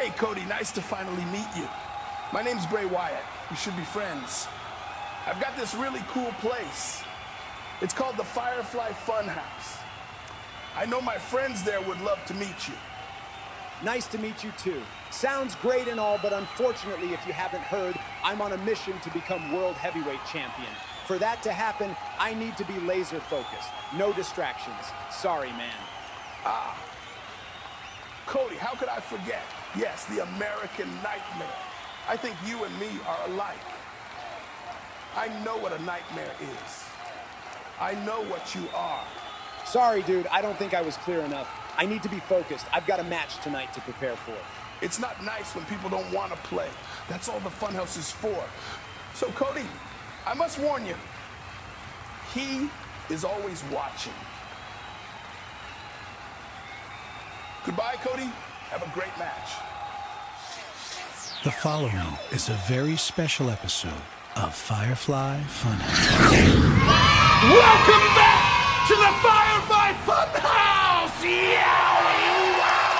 Hey, Cody, nice to finally meet you. My name's Bray Wyatt. We should be friends. I've got this really cool place. It's called the Firefly Funhouse. I know my friends there would love to meet you. Nice to meet you too. Sounds great and all, but unfortunately, if you haven't heard, I'm on a mission to become World Heavyweight Champion. For that to happen, I need to be laser focused. No distractions. Sorry, man. Cody, how could I forget? Yes, the American Nightmare. I think you and me are alike. I know what a nightmare is. I know what you are. Sorry, dude, I don't think I was clear enough. I need to be focused. I've got a match tonight to prepare for. It's not nice when people don't want to play. That's all the Funhouse is for. So, Cody, I must warn you, he is always watching. Goodbye, Cody. Have a great match. The following is a very special episode of Firefly Funhouse. Welcome back to the Firefly Funhouse! Yowie, wowie!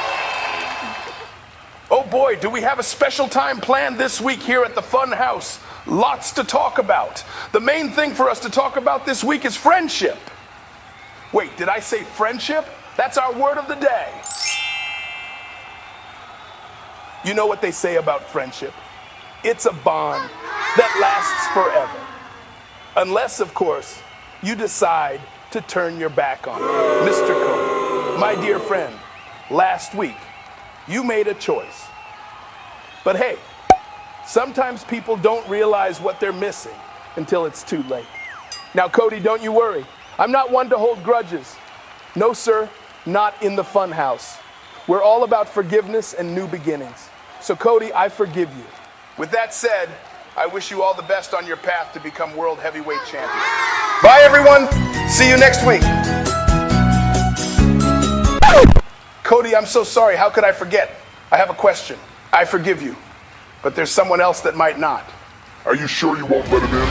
Oh boy, do we have a special time planned this week here at the Funhouse. Lots to talk about. The main thing for us to talk about this week is friendship. Wait, did I say friendship? That's our word of the day. You know what they say about friendship? It's a bond that lasts forever. Unless, of course, you decide to turn your back on it. Mr. Cody, my dear friend, last week, you made a choice. But hey, sometimes people don't realize what they're missing until it's too late. Now, Cody, don't you worry. I'm not one to hold grudges. No, sir, not in the Funhouse. We're all about forgiveness and new beginnings. So, Cody, I forgive you. With that said, I wish you all the best on your path to become World Heavyweight Champion. Bye, everyone. See you next week. Cody, I'm so sorry. How could I forget? I have a question. I forgive you. But there's someone else that might not. Are you sure you won't let him in?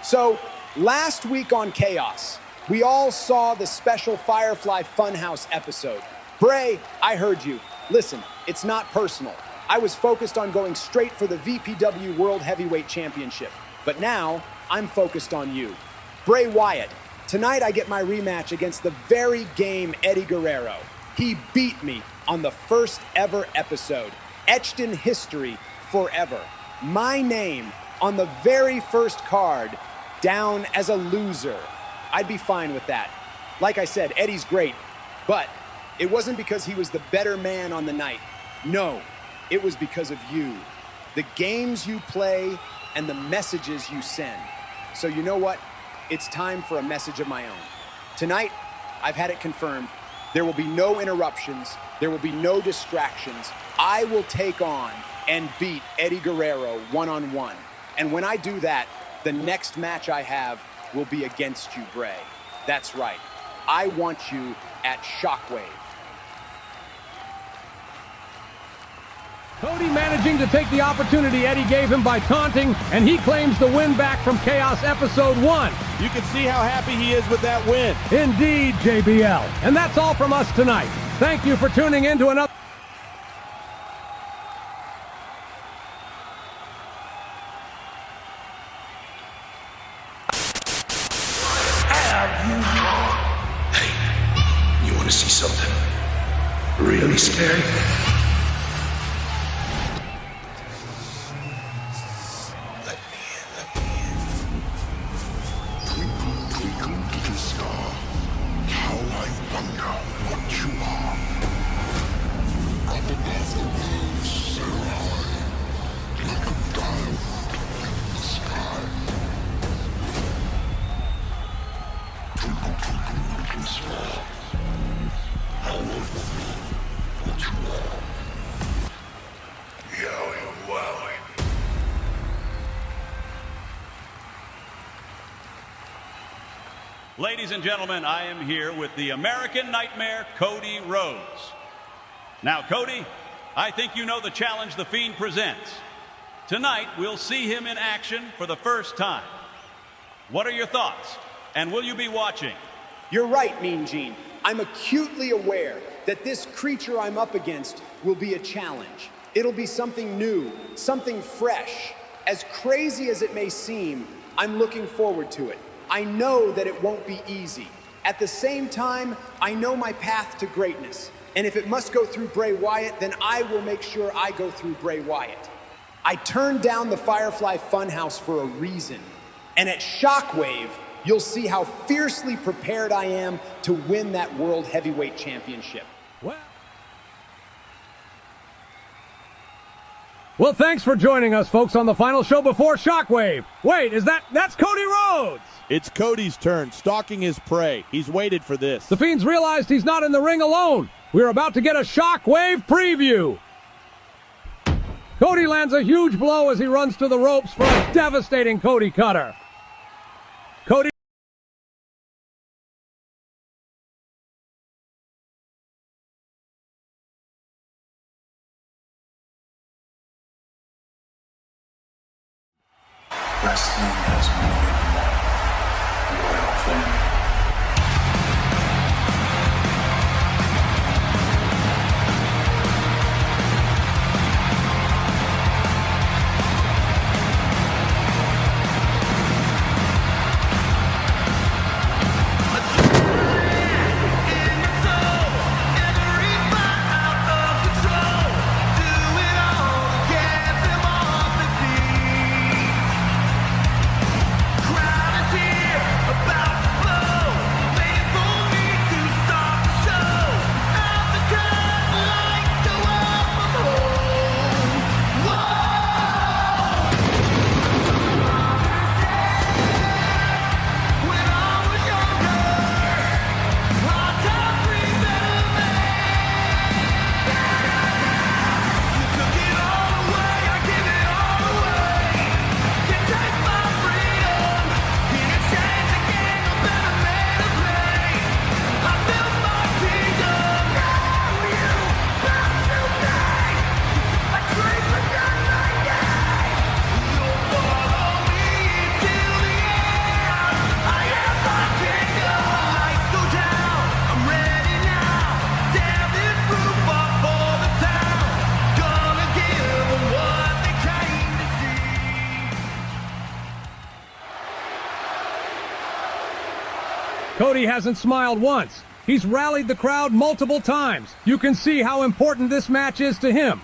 So, last week on Chaos, we all saw the special Firefly Funhouse episode. Bray, I heard you. Listen, it's not personal. I was focused on going straight for the VPW World Heavyweight Championship. But now, I'm focused on you. Bray Wyatt, tonight I get my rematch against the very game Eddie Guerrero. He beat me on the first ever episode, etched in history forever. My name on the very first card, down as a loser. I'd be fine with that. Like I said, Eddie's great, but it wasn't because he was the better man on the night. No, it was because of you. The games you play and the messages you send. So you know what? It's time for a message of my own. Tonight, I've had it confirmed. There will be no interruptions. There will be no distractions. I will take on and beat Eddie Guerrero one-on-one. And when I do that, the next match I have will be against you, Bray. That's right. I want you at Shockwave. Cody managing to take the opportunity Eddie gave him by taunting, and he claims the win back from Chaos Episode 1. You can see how happy he is with that win. Indeed, JBL. And that's all from us tonight. Thank you for tuning in to another... Hey, you want to see something really scary? Ladies and gentlemen, I am here with the American Nightmare, Cody Rhodes. Now, Cody, I think you know the challenge the Fiend presents. Tonight, we'll see him in action for the first time. What are your thoughts? And will you be watching? You're right, Mean Gene. I'm acutely aware that this creature I'm up against will be a challenge. It'll be something new, something fresh. As crazy as it may seem, I'm looking forward to it. I know that it won't be easy. At the same time, I know my path to greatness. And if it must go through Bray Wyatt, then I will make sure I go through Bray Wyatt. I turned down the Firefly Funhouse for a reason. And at Shockwave, you'll see how fiercely prepared I am to win that World Heavyweight Championship. Well, thanks for joining us, folks, on the final show before Shockwave. Wait, that's Cody Rhodes! It's Cody's turn, stalking his prey. He's waited for this. The Fiend's realized he's not in the ring alone. We're about to get a Shockwave preview. Cody lands a huge blow as he runs to the ropes for a devastating Cody cutter. Cody Wrestling has more than one royal family. Cody hasn't smiled once. He's rallied the crowd multiple times. You can see how important this match is to him.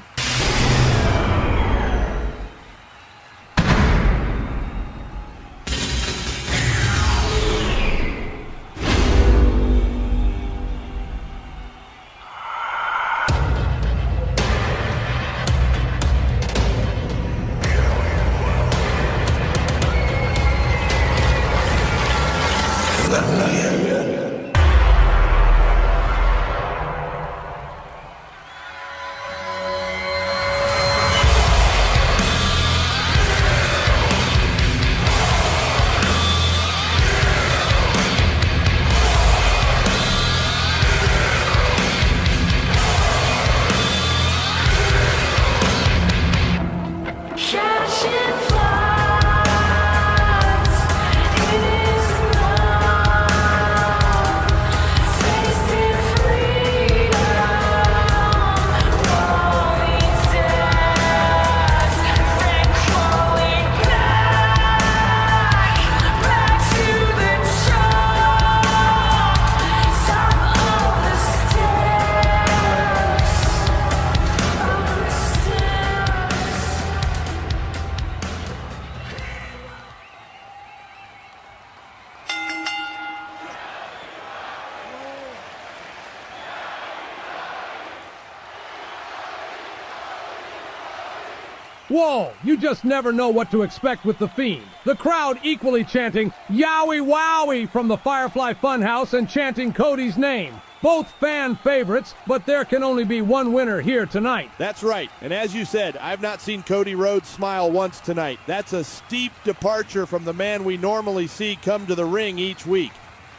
Whoa, you just never know what to expect with the Fiend. The crowd equally chanting Yowie Wowie from the Firefly Funhouse and chanting Cody's name. Both fan favorites, but there can only be one winner here tonight. That's right, and as you said, I've not seen Cody Rhodes smile once tonight. That's a steep departure from the man we normally see come to the ring each week.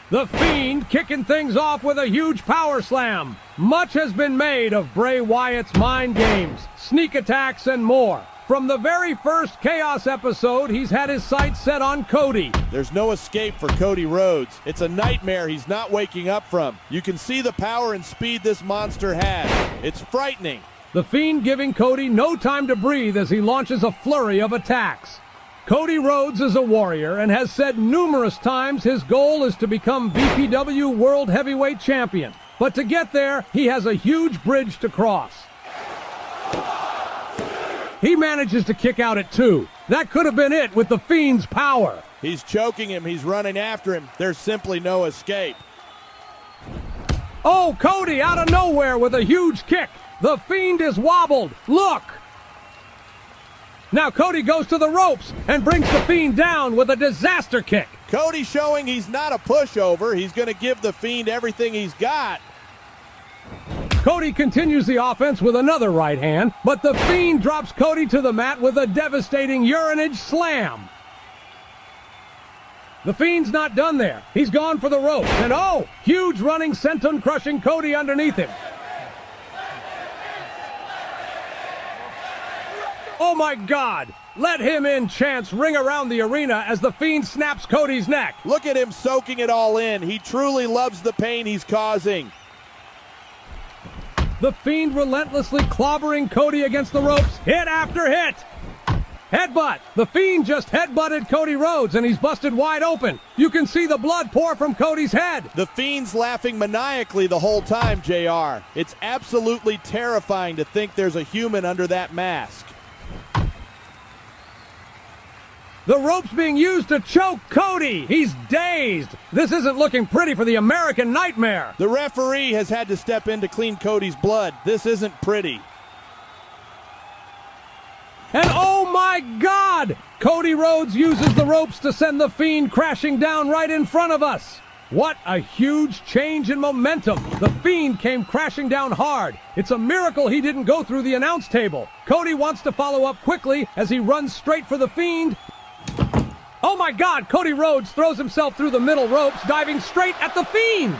The Fiend kicking things off with a huge power slam. Much has been made of Bray Wyatt's mind games, sneak attacks, and more. From the very first Chaos episode, he's had his sights set on Cody. There's no escape for Cody Rhodes. It's a nightmare he's not waking up from. You can see the power and speed this monster has. It's frightening. The Fiend giving Cody no time to breathe as he launches a flurry of attacks. Cody Rhodes is a warrior and has said numerous times his goal is to become VPW World Heavyweight Champion. But to get there, he has a huge bridge to cross. He manages to kick out at 2. That could have been it with the Fiend's power. He's choking him. He's running after him. There's simply no escape. Oh, Cody out of nowhere with a huge kick. The Fiend is wobbled. Look! Now Cody goes to the ropes and brings the Fiend down with a disaster kick. Cody showing he's not a pushover. He's going to give the Fiend everything he's got. Cody continues the offense with another right hand, but the Fiend drops Cody to the mat with a devastating urinage slam. The Fiend's not done there. He's gone for the ropes, and oh, huge running senton crushing Cody underneath him. Oh my God! Let him in chants ring around the arena as the Fiend snaps Cody's neck. Look at him soaking it all in. He truly loves the pain he's causing. The Fiend relentlessly clobbering Cody against the ropes, hit after hit. Headbutt. The Fiend just headbutted Cody Rhodes and he's busted wide open. You can see the blood pour from Cody's head. The Fiend's laughing maniacally the whole time, JR. It's absolutely terrifying to think there's a human under that mask. The rope's being used to choke Cody. He's dazed. This isn't looking pretty for the American Nightmare. The referee has had to step in to clean Cody's blood. This isn't pretty. And oh my God! Cody Rhodes uses the ropes to send the Fiend crashing down right in front of us. What a huge change in momentum. The Fiend came crashing down hard. It's a miracle he didn't go through the announce table. Cody wants to follow up quickly as he runs straight for the Fiend. Oh my God, Cody Rhodes throws himself through the middle ropes, diving straight at the Fiend.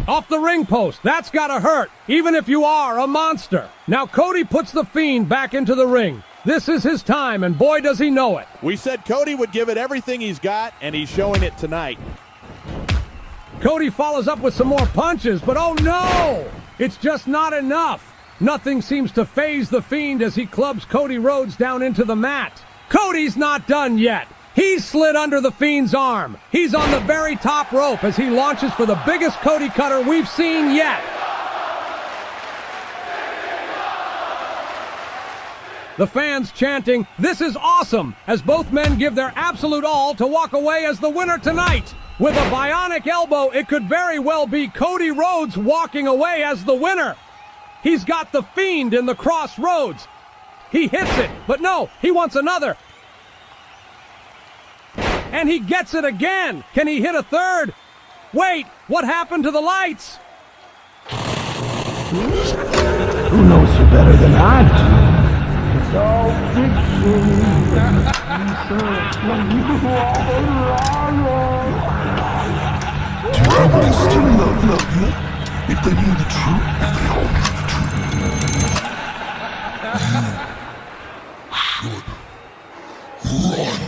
Off the ring post, that's gotta hurt, even if you are a monster. Now Cody puts the Fiend back into the ring. This is his time, and boy does he know it. We said Cody would give it everything he's got, and he's showing it tonight. Cody follows up with some more punches, but oh no! It's just not enough. Nothing seems to faze the Fiend as he clubs Cody Rhodes down into the mat. Cody's not done yet. He's slid under the Fiend's arm. He's on the very top rope as he launches for the biggest Cody cutter we've seen yet. The fans chanting, "This is awesome," as both men give their absolute all to walk away as the winner tonight. With a bionic elbow, it could very well be Cody Rhodes walking away as the winner. He's got the Fiend in the crossroads. He hits it, but no, he wants another. And he gets it again. Can he hit a third? Wait, what happened to the lights? Who knows you better than I do? It's all fiction. Do people still love you? If they knew the truth, if they all knew the truth. You should run.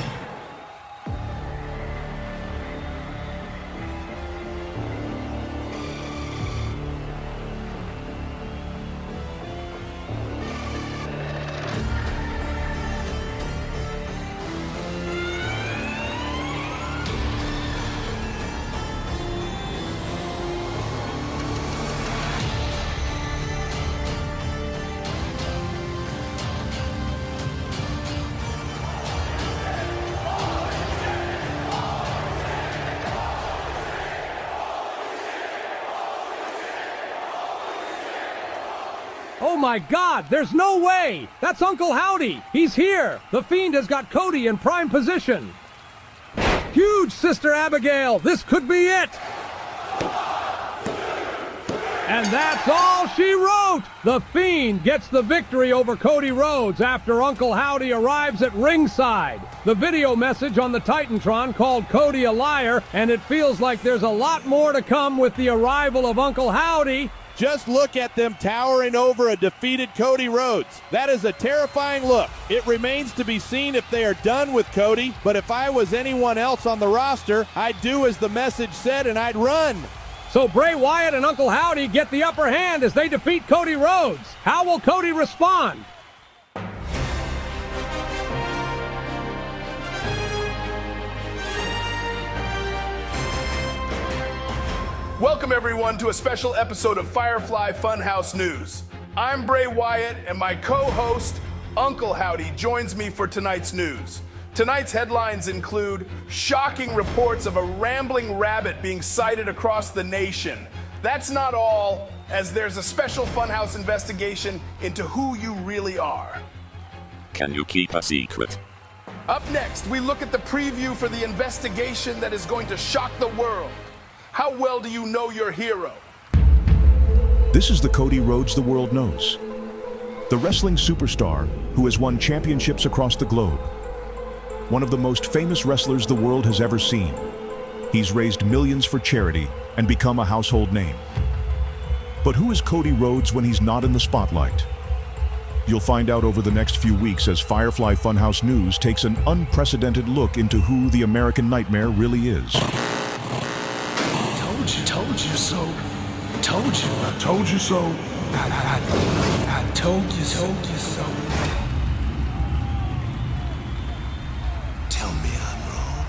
Oh my God, there's no way! That's Uncle Howdy! He's here! The Fiend has got Cody in prime position. Huge, Sister Abigail! This could be it! And that's all she wrote! The Fiend gets the victory over Cody Rhodes after Uncle Howdy arrives at ringside. The video message on the Titantron called Cody a liar, and it feels like there's a lot more to come with the arrival of Uncle Howdy. Just look at them towering over a defeated Cody Rhodes. That is a terrifying look. It remains to be seen if they are done with Cody, but if I was anyone else on the roster, I'd do as the message said and I'd run. So Bray Wyatt and Uncle Howdy get the upper hand as they defeat Cody Rhodes. How will Cody respond? Welcome everyone to a special episode of Firefly Funhouse News. I'm Bray Wyatt and my co-host, Uncle Howdy, joins me for tonight's news. Tonight's headlines include shocking reports of a rambling rabbit being sighted across the nation. That's not all, as there's a special Funhouse investigation into who you really are. Can you keep a secret? Up next, we look at the preview for the investigation that is going to shock the world. How well do you know your hero? This is the Cody Rhodes the world knows. The wrestling superstar who has won championships across the globe. One of the most famous wrestlers the world has ever seen. He's raised millions for charity and become a household name. But who is Cody Rhodes when he's not in the spotlight? You'll find out over the next few weeks as Firefly Funhouse News takes an unprecedented look into who the American Nightmare really is. Told you so. Told you. I told you so. I told you so. Tell me I'm wrong.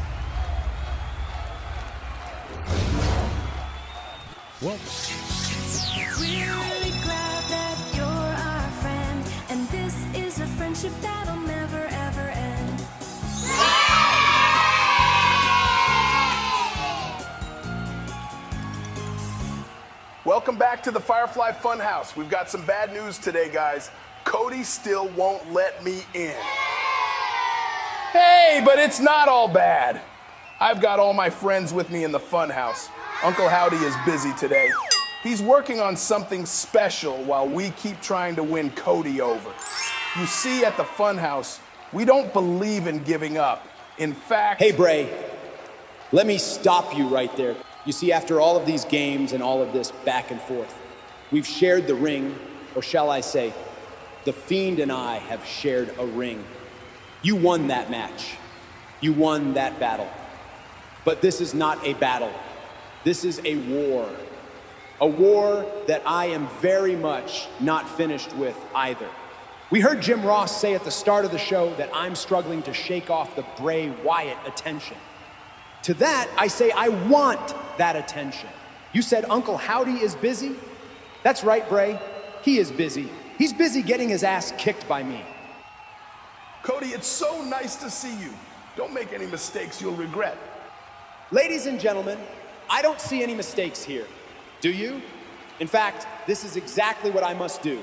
Well, Really glad that you're our friend, and this is a friendship that'll never ever end. Welcome back to the Firefly Funhouse. We've got some bad news today, guys. Cody still won't let me in. Hey, but it's not all bad. I've got all my friends with me in the Funhouse. Uncle Howdy is busy today. He's working on something special while we keep trying to win Cody over. You see, at the Funhouse, we don't believe in giving up. In fact... Hey, Bray, let me stop you right there. You see, after all of these games and all of this back and forth, we've shared the ring, or shall I say, the Fiend and I have shared a ring. You won that match. You won that battle. But this is not a battle. This is a war. A war that I am very much not finished with either. We heard Jim Ross say at the start of the show that I'm struggling to shake off the Bray Wyatt attention. To that, I say I want that attention. You said Uncle Howdy is busy? That's right, Bray. He is busy. He's busy getting his ass kicked by me. Cody, it's so nice to see you. Don't make any mistakes you'll regret. Ladies and gentlemen, I don't see any mistakes here. Do you? In fact, this is exactly what I must do.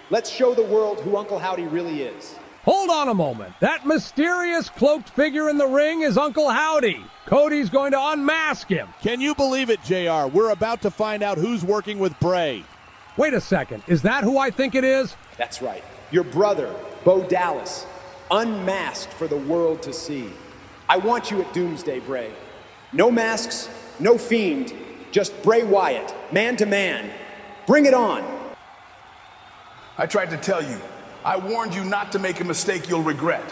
Let's show the world who Uncle Howdy really is. Hold on a moment. That mysterious cloaked figure in the ring is Uncle Howdy. Cody's going to unmask him. can you believe it, JR? We're about to find out who's working with Bray. Wait a second. Is that who I think it is? That's right. Your brother, Bo Dallas, unmasked for the world to see. I want you at Doomsday, Bray. No masks, no Fiend, just Bray Wyatt, man to man. Bring it on. I tried to tell you. I warned you not to make a mistake you'll regret.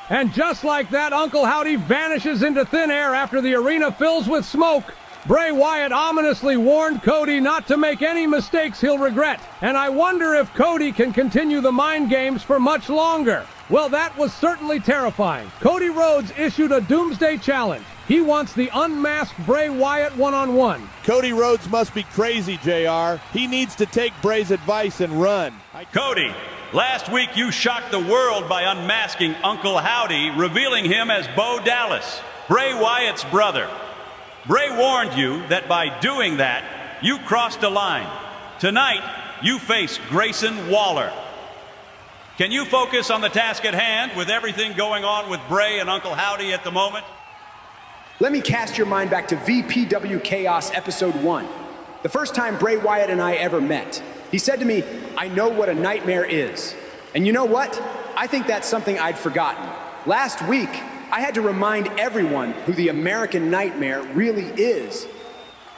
And just like that, Uncle Howdy vanishes into thin air after the arena fills with smoke. Bray Wyatt ominously warned Cody not to make any mistakes he'll regret. And I wonder if Cody can continue the mind games for much longer. Well, that was certainly terrifying. Cody Rhodes issued a Doomsday challenge. He wants the unmasked Bray Wyatt one-on-one. Cody Rhodes must be crazy, JR. He needs to take Bray's advice and run. Cody, last week you shocked the world by unmasking Uncle Howdy, revealing him as Bo Dallas, Bray Wyatt's brother. Bray warned you that by doing that, you crossed a line. Tonight, you face Grayson Waller. Can you focus on the task at hand with everything going on with Bray and Uncle Howdy at the moment? Let me cast your mind back to VPW Chaos Episode 1. The first time Bray Wyatt and I ever met. He said to me, "I know what a nightmare is." And you know what? I think that's something I'd forgotten. Last week, I had to remind everyone who the American Nightmare really is.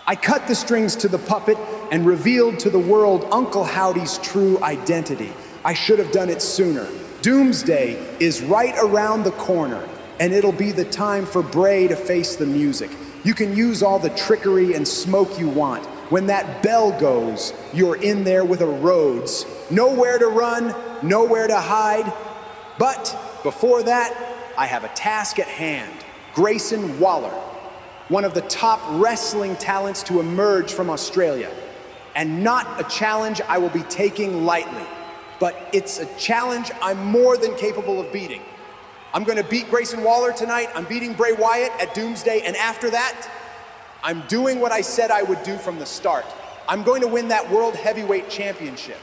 I cut the strings to the puppet and revealed to the world Uncle Howdy's true identity. I should have done it sooner. Doomsday is right around the corner, and it'll be the time for Bray to face the music. You can use all the trickery and smoke you want. When that bell goes, you're in there with a Rhodes. Nowhere to run, nowhere to hide. But before that, I have a task at hand. Grayson Waller, one of the top wrestling talents to emerge from Australia. And not a challenge I will be taking lightly. But it's a challenge I'm more than capable of beating. I'm gonna beat Grayson Waller tonight, I'm beating Bray Wyatt at Doomsday, and after that, I'm doing what I said I would do from the start. I'm going to win that World Heavyweight Championship.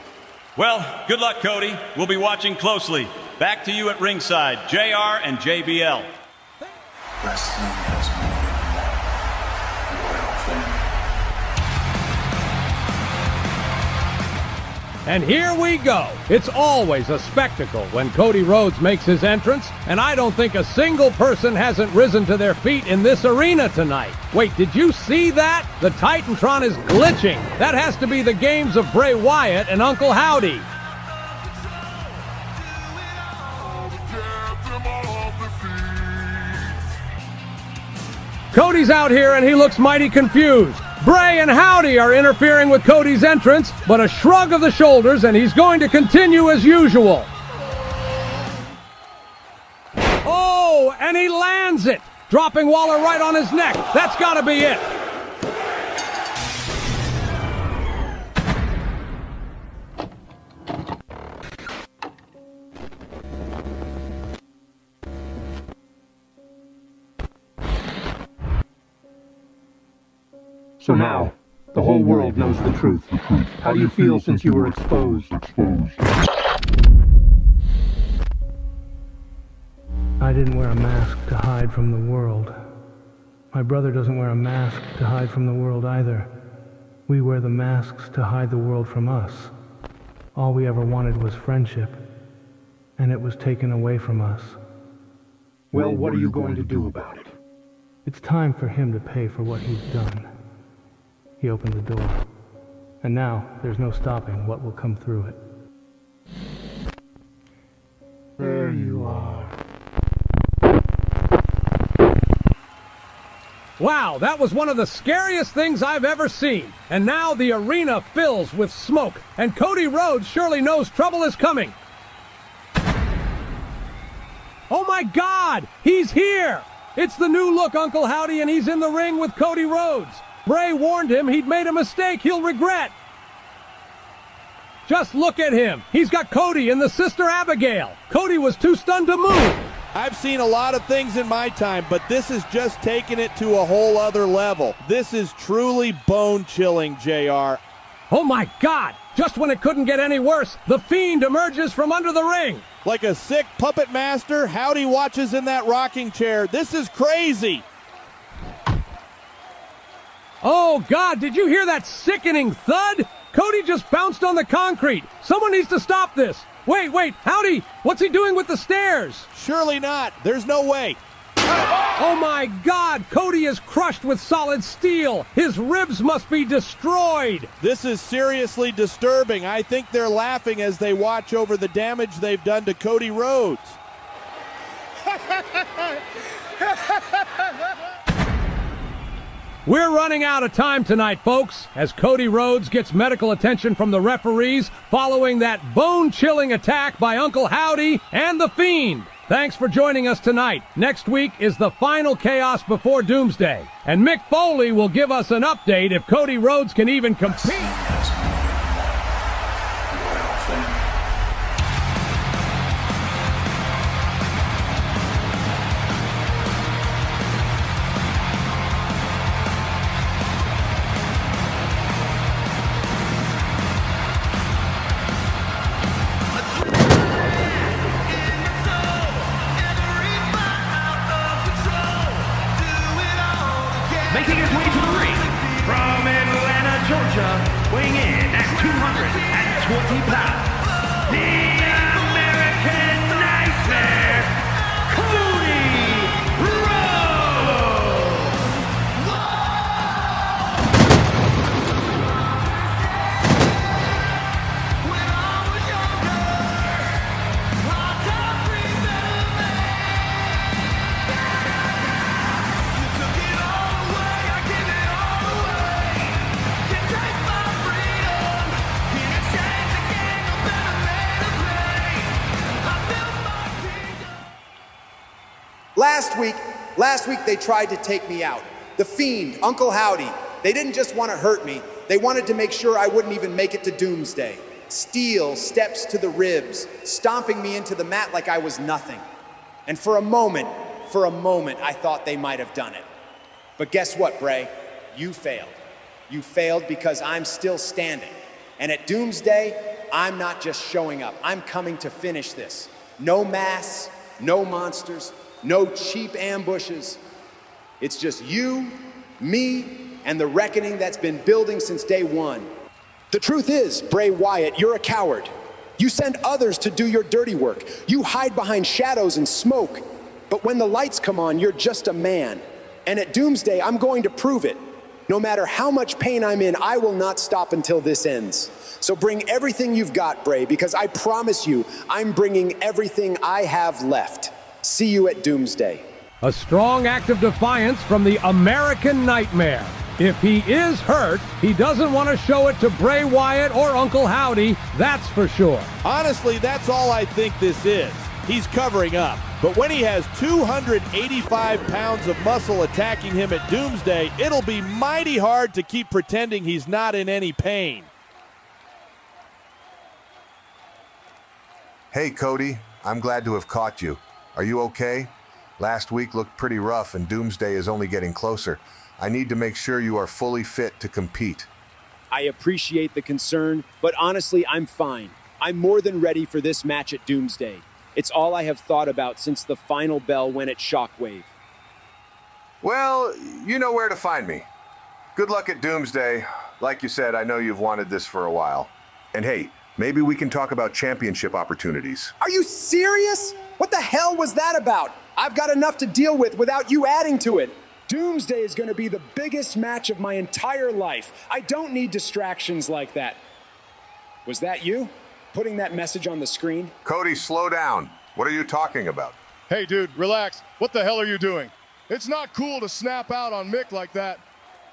Well, good luck, Cody. We'll be watching closely. Back to you at ringside, JR and JBL. Wrestling has more than one royal family. And here we go. It's always a spectacle when Cody Rhodes makes his entrance, and I don't think a single person hasn't risen to their feet in this arena tonight. Wait, did you see that? The Titantron is glitching. That has to be the games of Bray Wyatt and Uncle Howdy. Cody's out here and he looks mighty confused. Bray and Howdy are interfering with Cody's entrance, but a shrug of the shoulders and he's going to continue as usual. Oh, and he lands it, dropping Waller right on his neck. That's got to be it. So now, the whole world knows the truth. How do you feel since you were exposed? I didn't wear a mask to hide from the world. My brother doesn't wear a mask to hide from the world either. We wear the masks to hide the world from us. All we ever wanted was friendship, and it was taken away from us. Well, what are you going to do about it? It's time for him to pay for what he's done. He opened the door, and now there's no stopping what will come through it. There you are. Wow, that was one of the scariest things I've ever seen. And now the arena fills with smoke, and Cody Rhodes surely knows trouble is coming. Oh my God, he's here! It's the new look Uncle Howdy, and he's in the ring with Cody Rhodes. Bray warned him he'd made a mistake he'll regret. Just look at him. He's got Cody and the sister Abigail. Cody was too stunned to move. I've seen a lot of things in my time, but this is just taking it to a whole other level. This is truly bone-chilling, JR. Oh my God! Just when it couldn't get any worse, the Fiend emerges from under the ring. Like a sick puppet master, Howdy watches in that rocking chair. This is crazy. Oh God, did you hear that sickening thud? Cody just bounced on the concrete. Someone needs to stop this. Wait, Howdy, what's he doing with the stairs? Surely not. There's no way. Oh my God, Cody is crushed with solid steel. His ribs must be destroyed. This is seriously disturbing. I think they're laughing as they watch over the damage they've done to Cody Rhodes. We're running out of time tonight, folks, as Cody Rhodes gets medical attention from the referees following that bone-chilling attack by Uncle Howdy and the Fiend. Thanks for joining us tonight. Next week is the final Chaos before Doomsday, and Mick Foley will give us an update if Cody Rhodes can even compete. 220 pounds, the American Nightmare, Cody Rhodes! Last week they tried to take me out. The Fiend, Uncle Howdy, they didn't just want to hurt me, they wanted to make sure I wouldn't even make it to Doomsday. Steel steps to the ribs, stomping me into the mat like I was nothing. And for a moment, I thought they might have done it. But guess what, Bray? You failed. You failed because I'm still standing. And at Doomsday, I'm not just showing up, I'm coming to finish this. No masks, no monsters, no cheap ambushes. It's just you, me, and the reckoning that's been building since day one. The truth is, Bray Wyatt, you're a coward. You send others to do your dirty work. You hide behind shadows and smoke. But when the lights come on, you're just a man. And at Doomsday, I'm going to prove it. No matter how much pain I'm in, I will not stop until this ends. So bring everything you've got, Bray, because I promise you, I'm bringing everything I have left. See you at Doomsday. A strong act of defiance from the American Nightmare. If he is hurt, he doesn't want to show it to Bray Wyatt or Uncle Howdy, that's for sure. Honestly, that's all I think this is. He's covering up. But when he has 285 pounds of muscle attacking him at Doomsday, it'll be mighty hard to keep pretending he's not in any pain. Hey, Cody. I'm glad to have caught you. Are you okay? Last week looked pretty rough and Doomsday is only getting closer. I need to make sure you are fully fit to compete. I appreciate the concern, but honestly, I'm fine. I'm more than ready for this match at Doomsday. It's all I have thought about since the final bell went at Shockwave. Well, you know where to find me. Good luck at Doomsday. Like you said, I know you've wanted this for a while. And hey, maybe we can talk about championship opportunities. Are you serious? What the hell was that about? I've got enough to deal with without you adding to it. Doomsday is going to be the biggest match of my entire life. I don't need distractions like that. Was that you? Putting that message on the screen? Cody, slow down. What are you talking about? Hey, dude, relax. What the hell are you doing? It's not cool to snap out on Mick like that.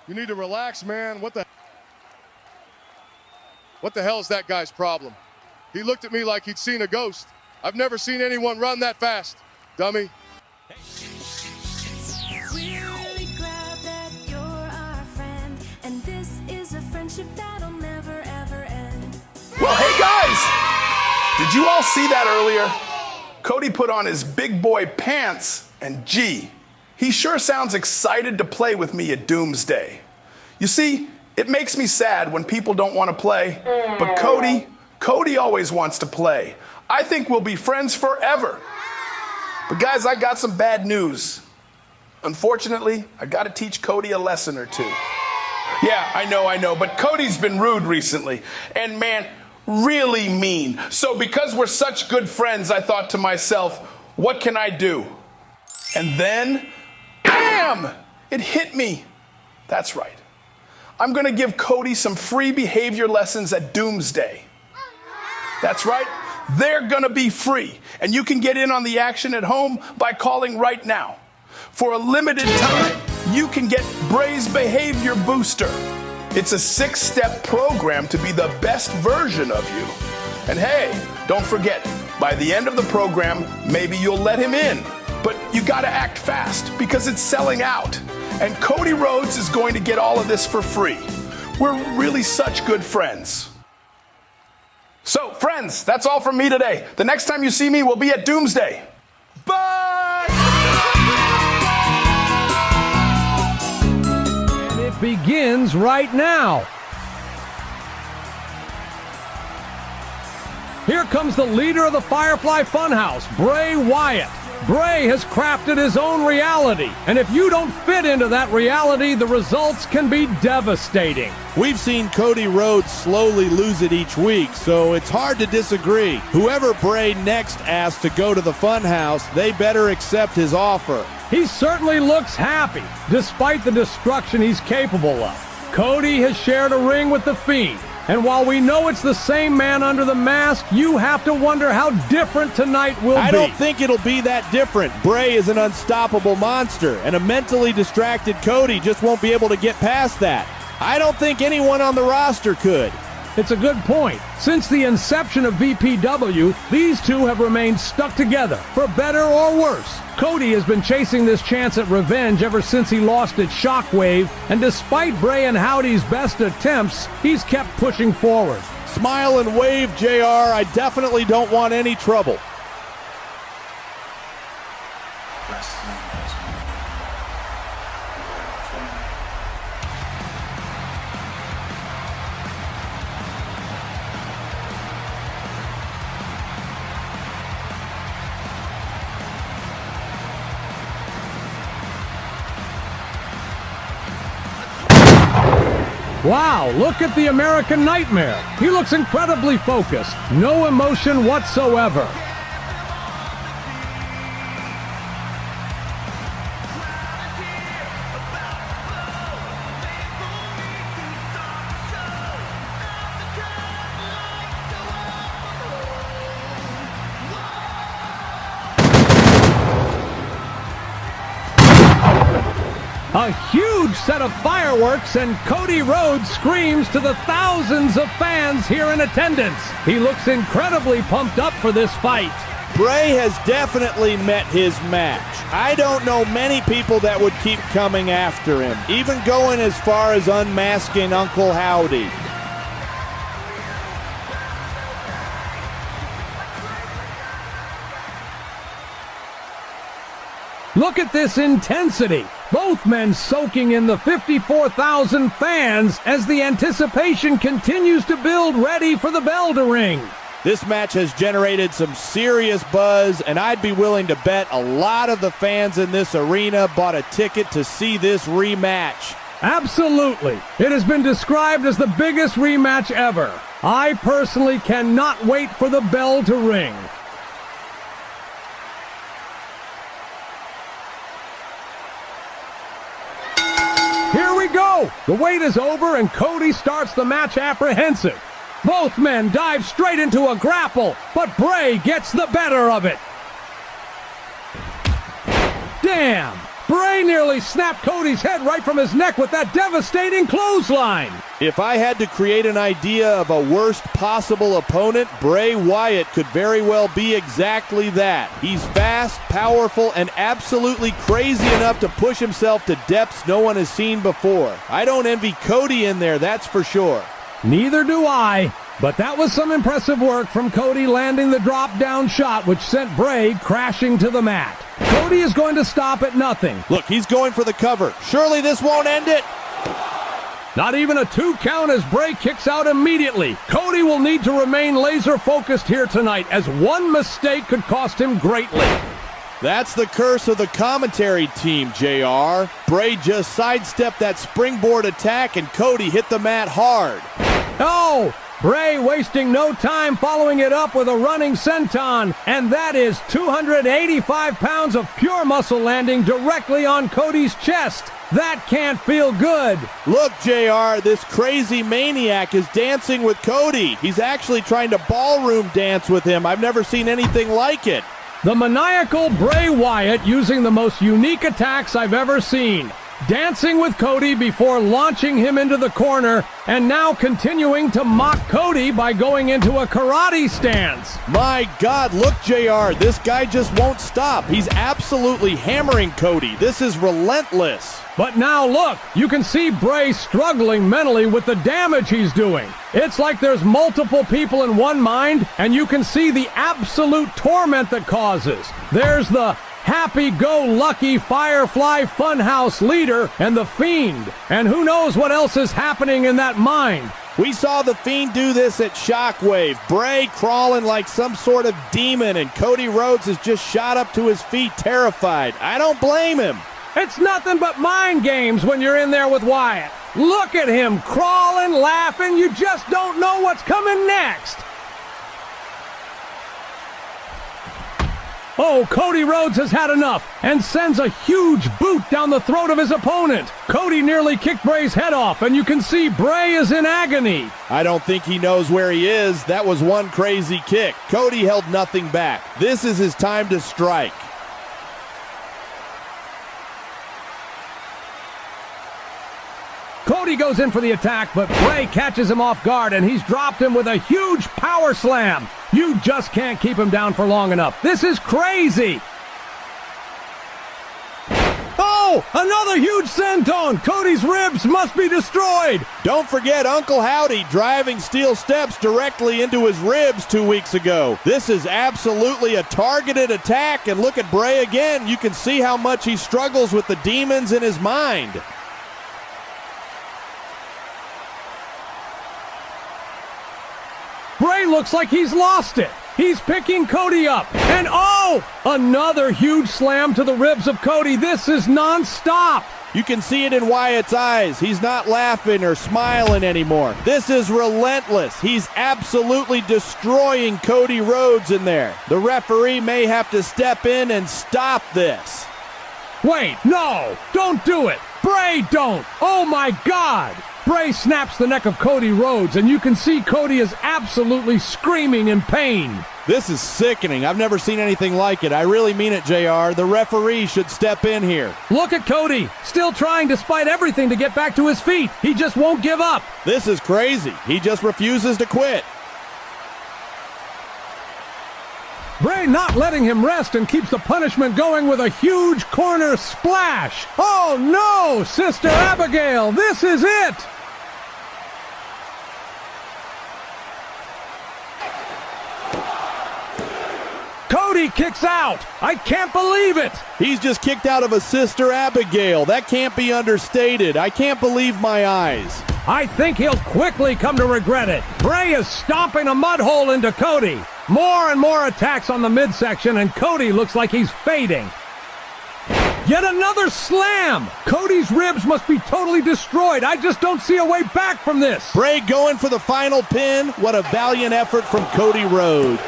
You need to relax, man. What the hell is that guy's problem? He looked at me like he'd seen a ghost. I've never seen anyone run that fast, dummy. Really glad that you're our friend, and this is a friendship that'll never ever end. Well, hey guys! Did you all see that earlier? Cody put on his big boy pants, and gee, he sure sounds excited to play with me at Doomsday. You see, it makes me sad when people don't want to play, but Cody always wants to play. I think we'll be friends forever. But guys, I got some bad news. Unfortunately, I got to teach Cody a lesson or two. Yeah, I know, but Cody's been rude recently. And man, really mean. So because we're such good friends, I thought to myself, what can I do? And then, bam! It hit me. That's right. I'm going to give Cody some free behavior lessons at Doomsday. That's right. They're going to be free. And you can get in on the action at home by calling right now. For a limited time, you can get Bray's Behavior Booster. It's a 6-step program to be the best version of you. And hey, don't forget, by the end of the program, maybe you'll let him in. But you got to act fast because it's selling out. And Cody Rhodes is going to get all of this for free. We're really such good friends. So, friends, that's all from me today. The next time you see me, we'll be at Doomsday. Bye! And it begins right now. Here comes the leader of the Firefly Funhouse, Bray Wyatt. Bray has crafted his own reality, and if you don't fit into that reality, the results can be devastating. We've seen Cody Rhodes slowly lose it each week, so it's hard to disagree. Whoever Bray next asks to go to the Funhouse, they better accept his offer. He certainly looks happy, despite the destruction he's capable of. Cody has shared a ring with the Fiend, and while we know it's the same man under the mask, you have to wonder how different tonight will be. I don't think it'll be that different. Bray is an unstoppable monster, and a mentally distracted Cody just won't be able to get past that. I don't think anyone on the roster could. It's a good point. Since the inception of VPW, these two have remained stuck together, for better or worse. Cody has been chasing this chance at revenge ever since he lost at Shockwave, and despite Bray and Howdy's best attempts, he's kept pushing forward. Smile and wave, JR. I definitely don't want any trouble. Wow, look at the American Nightmare. He looks incredibly focused. No emotion whatsoever. A huge set of fireworks, and Cody Rhodes screams to the thousands of fans here in attendance. He looks incredibly pumped up for this fight. Bray has definitely met his match. I don't know many people that would keep coming after him, even going as far as unmasking Uncle Howdy. Look at this intensity. Both men soaking in the 54,000 fans as the anticipation continues to build, ready for the bell to ring. This match has generated some serious buzz, and I'd be willing to bet a lot of the fans in this arena bought a ticket to see this rematch. Absolutely. It has been described as the biggest rematch ever. I personally cannot wait for the bell to ring. Here we go! The wait is over and Cody starts the match apprehensive. Both men dive straight into a grapple, but Bray gets the better of it. Damn! Bray nearly snapped Cody's head right from his neck with that devastating clothesline. If I had to create an idea of a worst possible opponent, Bray Wyatt could very well be exactly that. He's fast, powerful, and absolutely crazy enough to push himself to depths no one has seen before. I don't envy Cody in there, that's for sure. Neither do I, but that was some impressive work from Cody, landing the drop-down shot which sent Bray crashing to the mat. Cody is going to stop at nothing. Look, he's going for the cover. Surely this won't end it. Not even a 2 count as Bray kicks out immediately. Cody will need to remain laser-focused here tonight, as one mistake could cost him greatly. That's the curse of the commentary team, JR. Bray just sidestepped that springboard attack, and Cody hit the mat hard. Oh! Bray wasting no time following it up with a running senton, and that is 285 pounds of pure muscle landing directly on Cody's chest. That can't feel good. Look, JR, this crazy maniac is dancing with Cody. He's actually trying to ballroom dance with him. I've never seen anything like it. The maniacal Bray Wyatt using the most unique attacks I've ever seen. Dancing with Cody before launching him into the corner, and now continuing to mock Cody by going into a karate stance. My God, look, JR, this guy just won't stop. He's absolutely hammering Cody. This is relentless. But now look, you can see Bray struggling mentally with the damage he's doing. It's like there's multiple people in one mind, and you can see the absolute torment that causes. There's the happy-go-lucky Firefly Funhouse leader and the Fiend. And who knows what else is happening in that mind. We saw the Fiend do this at Shockwave. Bray crawling like some sort of demon, and Cody Rhodes has just shot up to his feet terrified. I don't blame him. It's nothing but mind games when you're in there with Wyatt. Look at him, crawling, laughing. You just don't know what's coming next. Oh, Cody Rhodes has had enough and sends a huge boot down the throat of his opponent. Cody nearly kicked Bray's head off, and you can see Bray is in agony. I don't think he knows where he is. That was one crazy kick. Cody held nothing back. This is his time to strike. Cody goes in for the attack, but Bray catches him off guard, and he's dropped him with a huge power slam. You just can't keep him down for long enough. This is crazy. Oh, another huge senton. Cody's ribs must be destroyed. Don't forget Uncle Howdy driving steel steps directly into his ribs 2 weeks ago. This is absolutely a targeted attack, and look at Bray again. You can see how much he struggles with the demons in his mind. Bray looks like he's lost it. He's picking Cody up. And oh, another huge slam to the ribs of Cody. This is non-stop. You can see it in Wyatt's eyes. He's not laughing or smiling anymore. This is relentless. He's absolutely destroying Cody Rhodes in there. The referee may have to step in and stop this. Wait, no, don't do it. Bray, don't. Oh my God. Bray snaps the neck of Cody Rhodes, and you can see Cody is absolutely screaming in pain. This is sickening. I've never seen anything like it. I really mean it, JR. The referee should step in here. Look at Cody, still trying despite everything to get back to his feet. He just won't give up. This is crazy. He just refuses to quit. Bray not letting him rest and keeps the punishment going with a huge corner splash. Oh no, Sister Abigail, this is it. Cody kicks out. I can't believe it. He's just kicked out of a Sister Abigail. That can't be understated. I can't believe my eyes. I think he'll quickly come to regret it. Bray is stomping a mud hole into Cody. More and more attacks on the midsection, and Cody looks like he's fading. Yet another slam! Cody's ribs must be totally destroyed. I just don't see a way back from this. Bray going for the final pin. What a valiant effort from Cody Rhodes.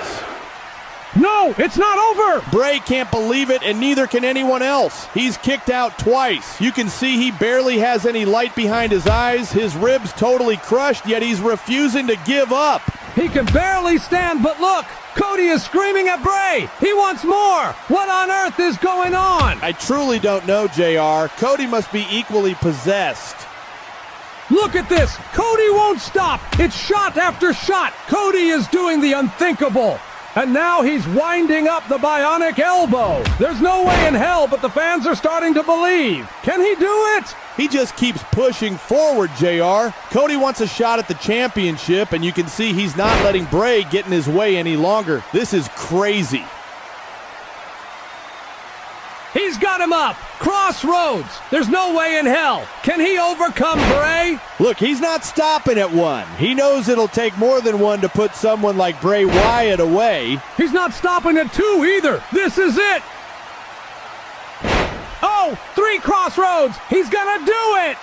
No, it's not over! Bray can't believe it, and neither can anyone else. He's kicked out twice. You can see he barely has any light behind his eyes. His ribs totally crushed, yet he's refusing to give up. He can barely stand, but look! Cody is screaming at Bray! He wants more! What on earth is going on? I truly don't know, JR. Cody must be equally possessed. Look at this! Cody won't stop! It's shot after shot! Cody is doing the unthinkable! And now he's winding up the bionic elbow. There's no way in hell, but the fans are starting to believe. Can he do it? He just keeps pushing forward, JR. Cody wants a shot at the championship, and you can see he's not letting Bray get in his way any longer. This is crazy. He's got him up. Crossroads. There's no way in hell. Can he overcome Bray? Look, he's not stopping at one. He knows it'll take more than one to put someone like Bray Wyatt away. He's not stopping at two either. This is it. Oh, 3 crossroads. He's gonna do it.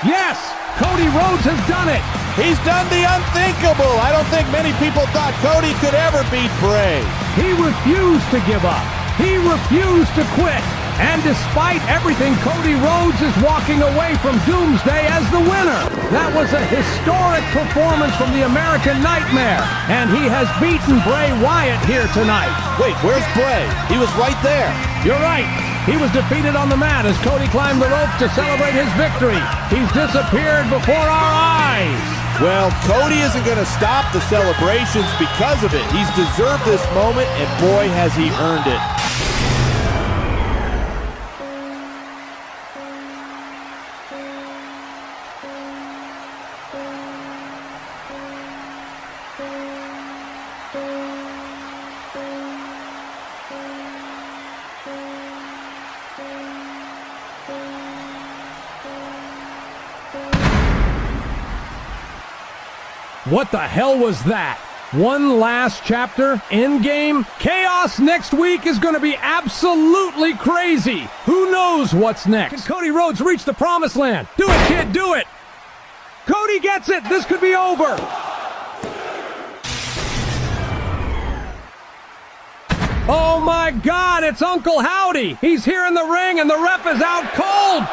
Yes, Cody Rhodes has done it. He's done the unthinkable. I don't think many people thought Cody could ever beat Bray. He refused to give up. He refused to quit. And despite everything, Cody Rhodes is walking away from Doomsday as the winner. That was a historic performance from the American Nightmare. And he has beaten Bray Wyatt here tonight. Wait, where's Bray? He was right there. You're right. He was defeated on the mat as Cody climbed the ropes to celebrate his victory. He's disappeared before our eyes. Well, Cody isn't going to stop the celebrations because of it. He's deserved this moment, and boy, has he earned it. What the hell was that? One last chapter? Endgame? Chaos next week is going to be absolutely crazy. Who knows what's next? Can Cody Rhodes reach the promised land? Do it, kid, do it! Cody gets it! This could be over! Oh my God, it's Uncle Howdy! He's here in the ring and the ref is out cold!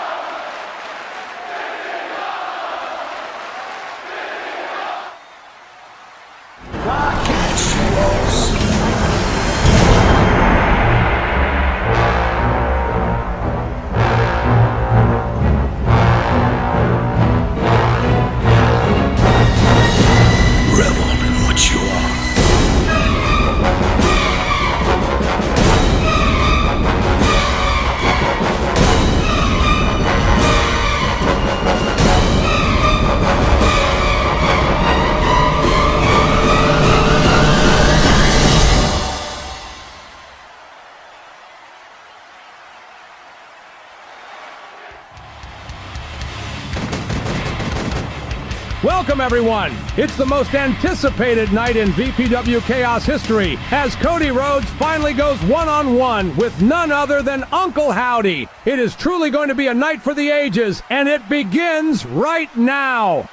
Welcome, everyone. It's the most anticipated night in VPW Chaos history as Cody Rhodes finally goes one-on-one with none other than Uncle Howdy. It is truly going to be a night for the ages, and it begins right now.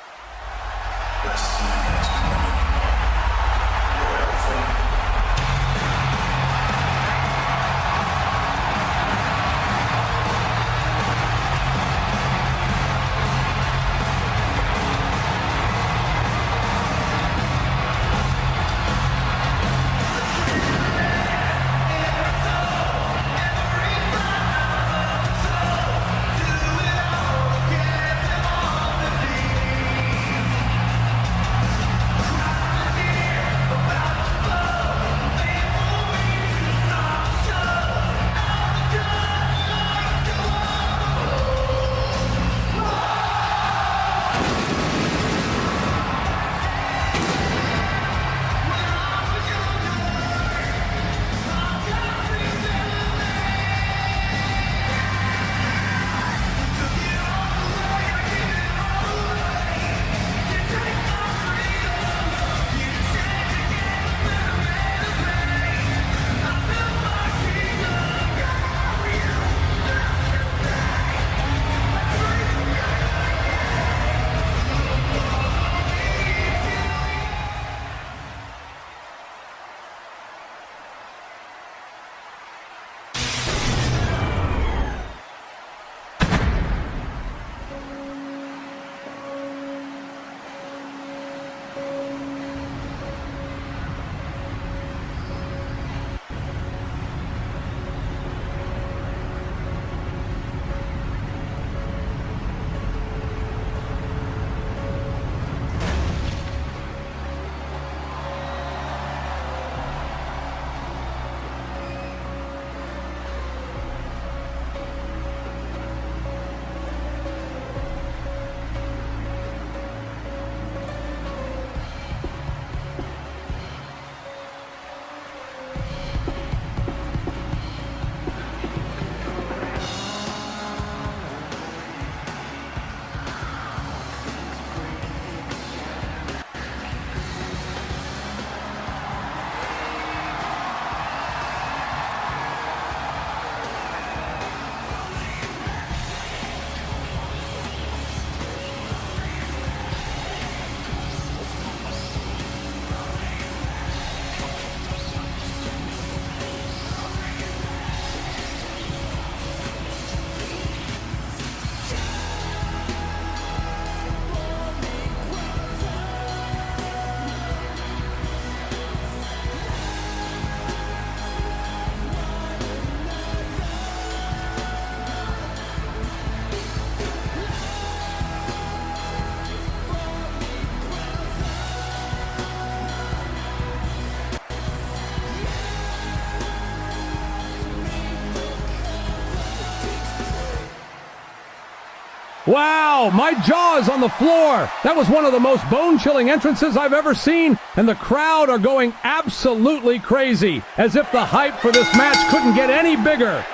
Wow, my jaw is on the floor. That was one of the most bone-chilling entrances I've ever seen, and the crowd are going absolutely crazy, as if the hype for this match couldn't get any bigger.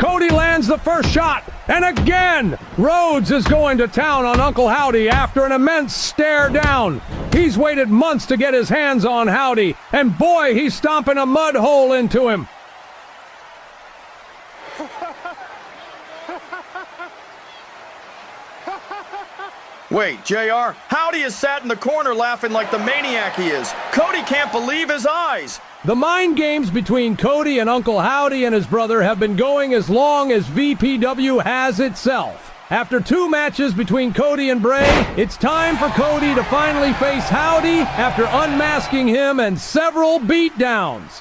Cody lands the first shot, and again, Rhodes is going to town on Uncle Howdy after an immense stare down. He's waited months to get his hands on Howdy, and boy, he's stomping a mud hole into him. Wait, JR, Howdy is sat in the corner laughing like the maniac he is. Cody can't believe his eyes. The mind games between Cody and Uncle Howdy and his brother have been going as long as VPW has itself. After 2 matches between Cody and Bray, it's time for Cody to finally face Howdy after unmasking him and several beatdowns.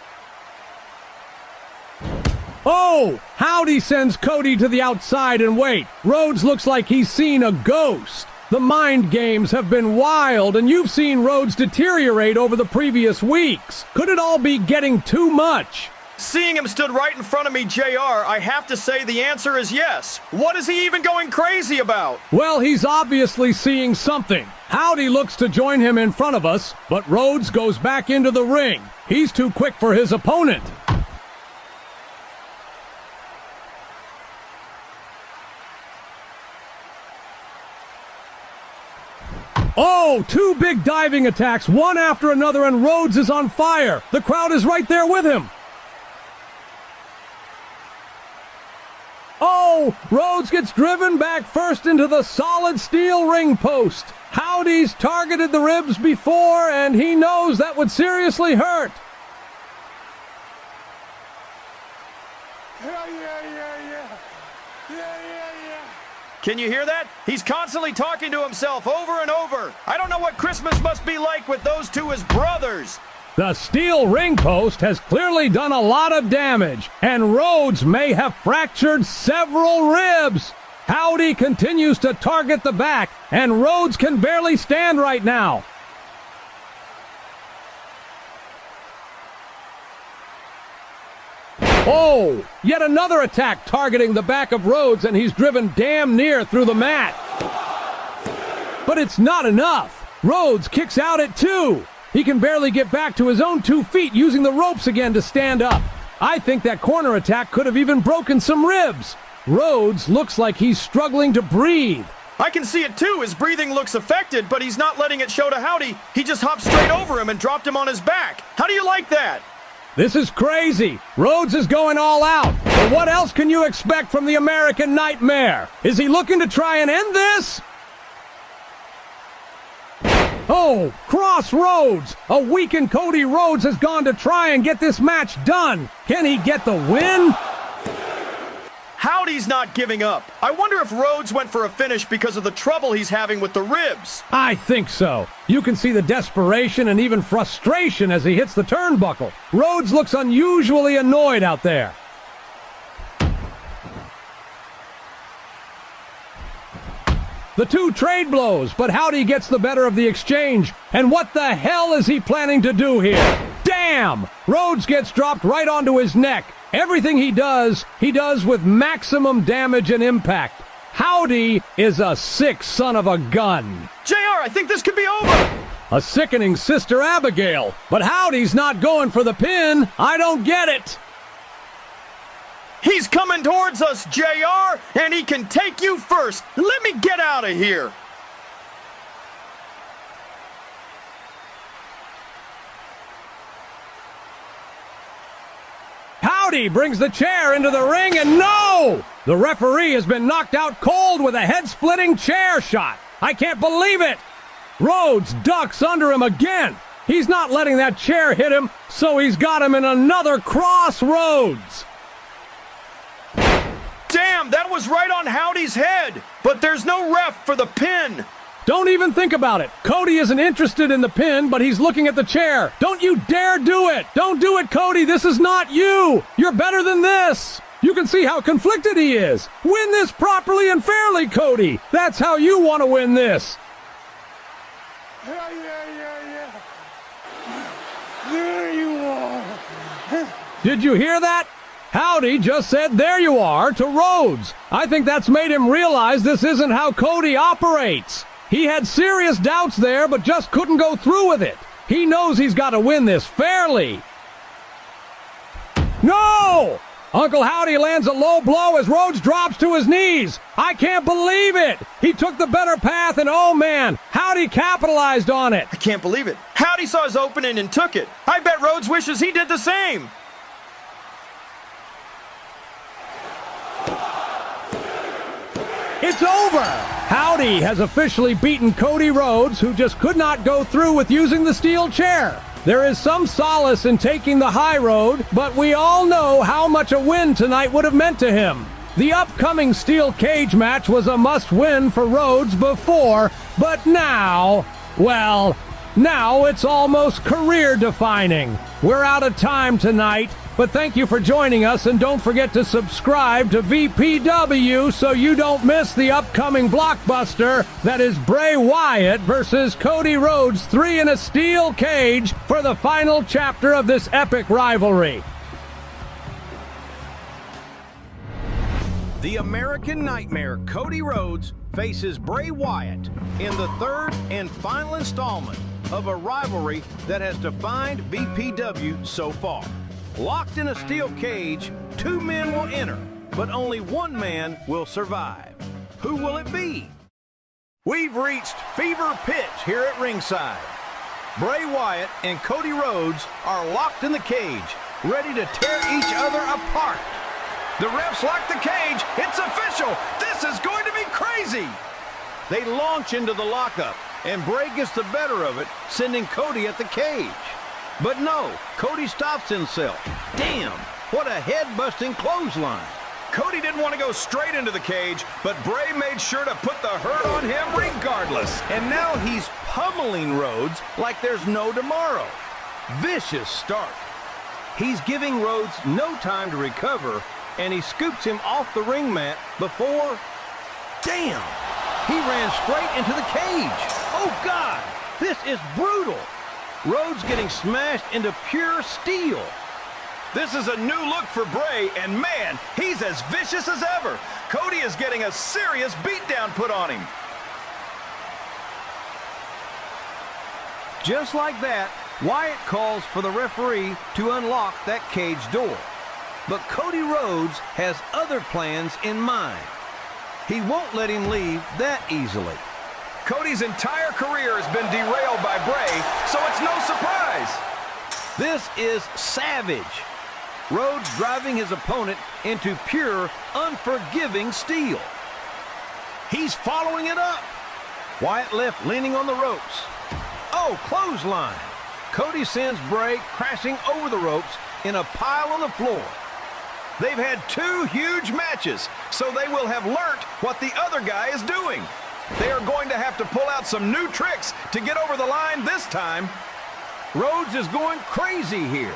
Oh! Howdy sends Cody to the outside, and wait, Rhodes looks like he's seen a ghost. The mind games have been wild, and you've seen Rhodes deteriorate over the previous weeks. Could it all be getting too much? Seeing him stood right in front of me, JR, I have to say the answer is yes. What is he even going crazy about? Well, he's obviously seeing something. Howdy looks to join him in front of us, but Rhodes goes back into the ring. He's too quick for his opponent. Oh, 2 big diving attacks, one after another, and Rhodes is on fire. The crowd is right there with him. Oh, Rhodes gets driven back first into the solid steel ring post. Howdy's targeted the ribs before, and he knows that would seriously hurt. Can you hear that? He's constantly talking to himself over and over. I don't know what Christmas must be like with those two as brothers. The steel ring post has clearly done a lot of damage, and Rhodes may have fractured several ribs. Howdy continues to target the back, and Rhodes can barely stand right now. Oh, yet another attack targeting the back of Rhodes, and he's driven damn near through the mat. But it's not enough. Rhodes kicks out at 2. He can barely get back to his own 2 feet, using the ropes again to stand up. I think that corner attack could have even broken some ribs. Rhodes looks like he's struggling to breathe. I can see it too. His breathing looks affected, but he's not letting it show to Howdy. He just hopped straight over him and dropped him on his back. How do you like that? This is crazy. Rhodes is going all out. But what else can you expect from the American Nightmare? Is he looking to try and end this? Oh, Crossroads! A weakened Cody Rhodes has gone to try and get this match done. Can he get the win? Howdy's not giving up. I wonder if Rhodes went for a finish because of the trouble he's having with the ribs. I think so. You can see the desperation and even frustration as he hits the turnbuckle. Rhodes looks unusually annoyed out there. The 2 trade blows, but Howdy gets the better of the exchange. And what the hell is he planning to do here? Damn! Rhodes gets dropped right onto his neck. Everything he does with maximum damage and impact. Howdy is a sick son of a gun. JR, I think this could be over. A sickening Sister Abigail. But Howdy's not going for the pin. I don't get it. He's coming towards us, JR, and he can take you first. Let me get out of here. Howdy brings the chair into the ring, and no! The referee has been knocked out cold with a head-splitting chair shot. I can't believe it! Rhodes ducks under him again. He's not letting that chair hit him, so he's got him in another Crossroads. Damn, that was right on Howdy's head. But there's no ref for the pin. Don't even think about it. Cody isn't interested in the pin, but he's looking at the chair. Don't you dare do it. Don't do it, Cody. This is not you. You're better than this. You can see how conflicted he is. Win this properly and fairly, Cody. That's how you want to win this. Yeah. There you are. Did you hear that? Howdy just said, "There you are," to Rhodes. I think that's made him realize this isn't how Cody operates. He had serious doubts there, but just couldn't go through with it. He knows he's got to win this fairly. No! Uncle Howdy lands a low blow as Rhodes drops to his knees. I can't believe it. He took the better path, and oh man, Howdy capitalized on it. I can't believe it. Howdy saw his opening and took it. I bet Rhodes wishes he did the same. It's over! Howdy has officially beaten Cody Rhodes, who just could not go through with using the steel chair. There is some solace in taking the high road, but we all know how much a win tonight would have meant to him. The upcoming steel cage match was a must-win for Rhodes before, but now, well, now it's almost career-defining. We're out of time tonight, but thank you for joining us, and don't forget to subscribe to VPW so you don't miss the upcoming blockbuster that is Bray Wyatt versus Cody Rhodes 3 in a steel cage for the final chapter of this epic rivalry. The American Nightmare Cody Rhodes faces Bray Wyatt in the third and final installment of a rivalry that has defined VPW so far. Locked in a steel cage, 2 men will enter, but only 1 man will survive. Who will it be? We've reached fever pitch here at ringside. Bray Wyatt and Cody Rhodes are locked in the cage, ready to tear each other apart. The refs lock the cage. It's official. This is going to be crazy. They launch into the lockup, and Bray gets the better of it, sending Cody at the cage. But no, Cody stops himself. Damn, what a head-busting clothesline. Cody didn't want to go straight into the cage, but Bray made sure to put the hurt on him regardless. And now he's pummeling Rhodes like there's no tomorrow. Vicious start. He's giving Rhodes no time to recover, and he scoops him off the ring mat before... Damn! He ran straight into the cage. Oh, God! This is brutal. Rhodes getting smashed into pure steel. This is a new look for Bray, and man, he's as vicious as ever. Cody is getting a serious beatdown put on him. Just like that, Wyatt calls for the referee to unlock that cage door. But Cody Rhodes has other plans in mind. He won't let him leave that easily. Cody's entire career has been derailed by Bray, so it's no surprise. This is savage. Rhodes driving his opponent into pure, unforgiving steel. He's following it up. Wyatt left leaning on the ropes. Oh, clothesline. Cody sends Bray crashing over the ropes in a pile on the floor. They've had 2 huge matches, so they will have learnt what the other guy is doing. They are going to have to pull out some new tricks to get over the line this time. Rhodes is going crazy here.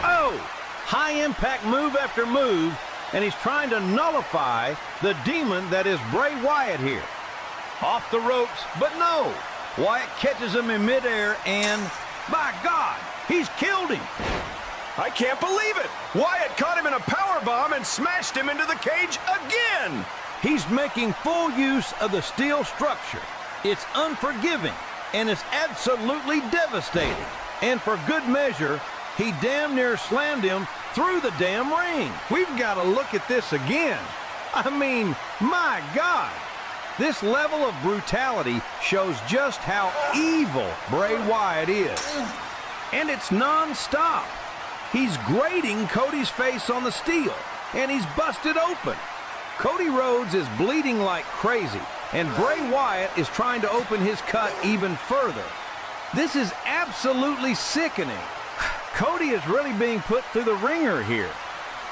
Oh, high impact move after move, and he's trying to nullify the demon that is Bray Wyatt here. Off the ropes, but no. Wyatt catches him in midair and, by God, he's killed him. I can't believe it. Wyatt caught him in a powerbomb and smashed him into the cage again. He's making full use of the steel structure. It's unforgiving, and it's absolutely devastating. And for good measure, he damn near slammed him through the damn ring. We've got to look at this again. I mean, my God. This level of brutality shows just how evil Bray Wyatt is. And it's non-stop. He's grating Cody's face on the steel, and he's busted open. Cody Rhodes is bleeding like crazy, and Bray Wyatt is trying to open his cut even further. This is absolutely sickening. Cody is really being put through the ringer here.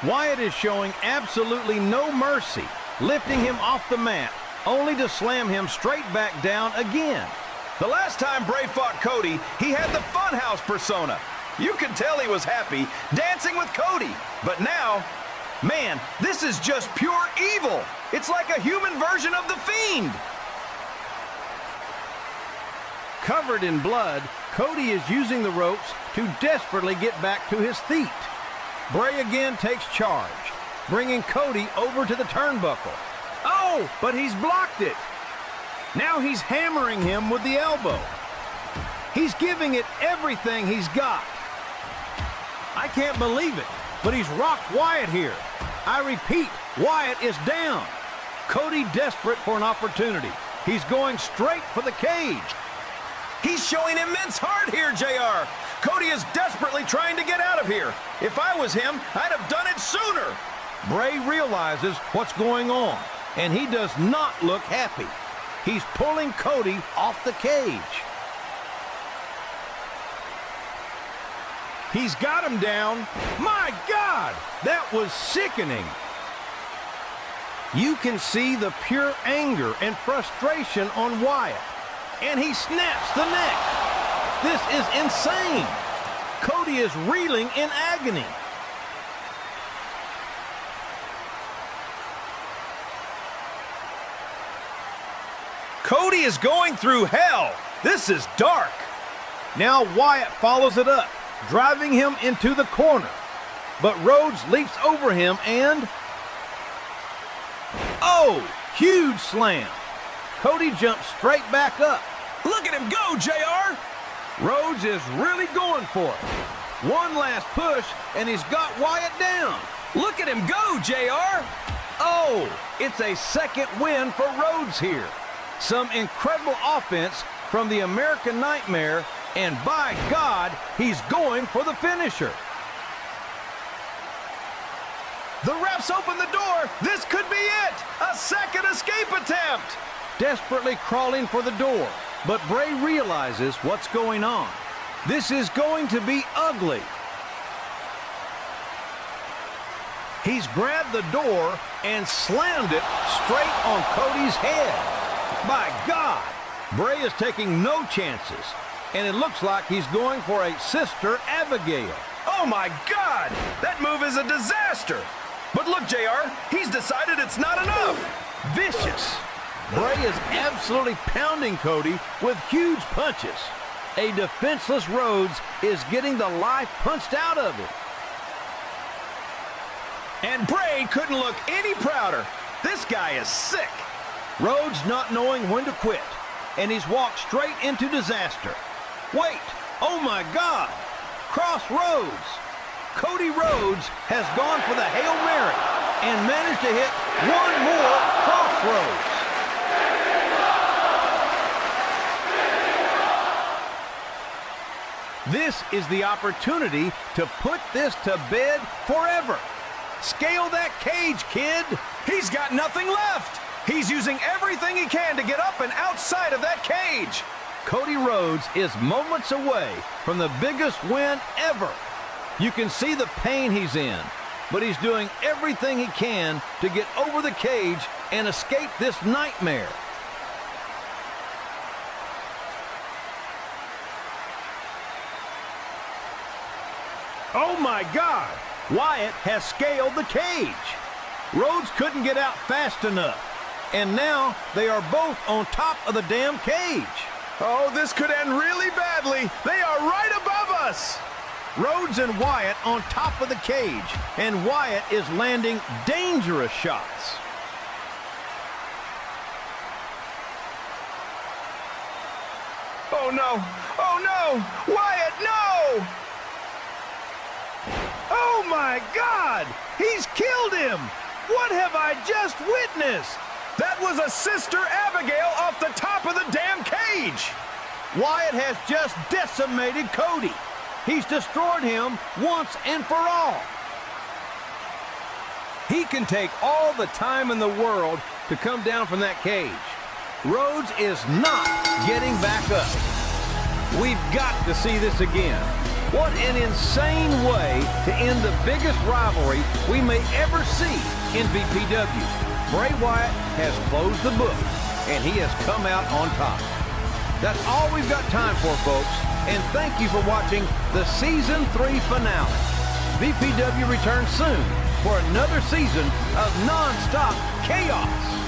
Wyatt is showing absolutely no mercy, lifting him off the mat, only to slam him straight back down again. The last time Bray fought Cody, he had the Funhouse persona. You could tell he was happy, dancing with Cody. But now, man, this is just pure evil. It's like a human version of the Fiend. Covered in blood, Cody is using the ropes to desperately get back to his feet. Bray again takes charge, bringing Cody over to the turnbuckle. Oh, but he's blocked it. Now he's hammering him with the elbow. He's giving it everything he's got. I can't believe it, but he's rocked Wyatt here. I repeat, Wyatt is down. Cody desperate for an opportunity. He's going straight for the cage. He's showing immense heart here, JR. Cody is desperately trying to get out of here. If I was him, I'd have done it sooner. Bray realizes what's going on, and he does not look happy. He's pulling Cody off the cage. He's got him down. My God, that was sickening. You can see the pure anger and frustration on Wyatt. And he snaps the neck. This is insane. Cody is reeling in agony. Cody is going through hell. This is dark. Now Wyatt follows it up, driving him into the corner. But Rhodes leaps over him and... oh, huge slam. Cody jumps straight back up. Look at him go, JR. Rhodes is really going for it. One last push, and he's got Wyatt down. Look at him go, JR. Oh, it's a second win for Rhodes here. Some incredible offense from the American Nightmare, and by God, he's going for the finisher. The refs open the door. This could be it. A second escape attempt. Desperately crawling for the door, but Bray realizes what's going on. This is going to be ugly. He's grabbed the door and slammed it straight on Cody's head. By God, Bray is taking no chances, and it looks like he's going for a Sister Abigail. Oh my God, that move is a disaster. But look, JR, he's decided it's not enough. Vicious. Bray is absolutely pounding Cody with huge punches. A defenseless Rhodes is getting the life punched out of him. And Bray couldn't look any prouder. This guy is sick. Rhodes not knowing when to quit, and he's walked straight into disaster. Wait, oh my God, Crossroads. Cody Rhodes has gone for the Hail Mary and managed to hit one more Crossroads. This is the opportunity to put this to bed forever. Scale that cage, kid. He's got nothing left. He's using everything he can to get up and outside of that cage. Cody Rhodes is moments away from the biggest win ever. You can see the pain he's in, but he's doing everything he can to get over the cage and escape this nightmare. Oh my God! Wyatt has scaled the cage. Rhodes couldn't get out fast enough. And now they are both on top of the damn cage. Oh, this could end really badly. They are right above us. Rhodes and Wyatt on top of the cage. And Wyatt is landing dangerous shots. Oh no! Oh no! Wyatt, no! Oh my God! He's killed him! What have I just witnessed? That was a Sister Abigail off the top of the damn cage! Wyatt has just decimated Cody. He's destroyed him once and for all. He can take all the time in the world to come down from that cage. Rhodes is not getting back up. We've got to see this again. What an insane way to end the biggest rivalry we may ever see in VPW. Bray Wyatt has closed the book, and he has come out on top. That's all we've got time for, folks, and thank you for watching the Season 3 finale. VPW returns soon for another season of non-stop chaos.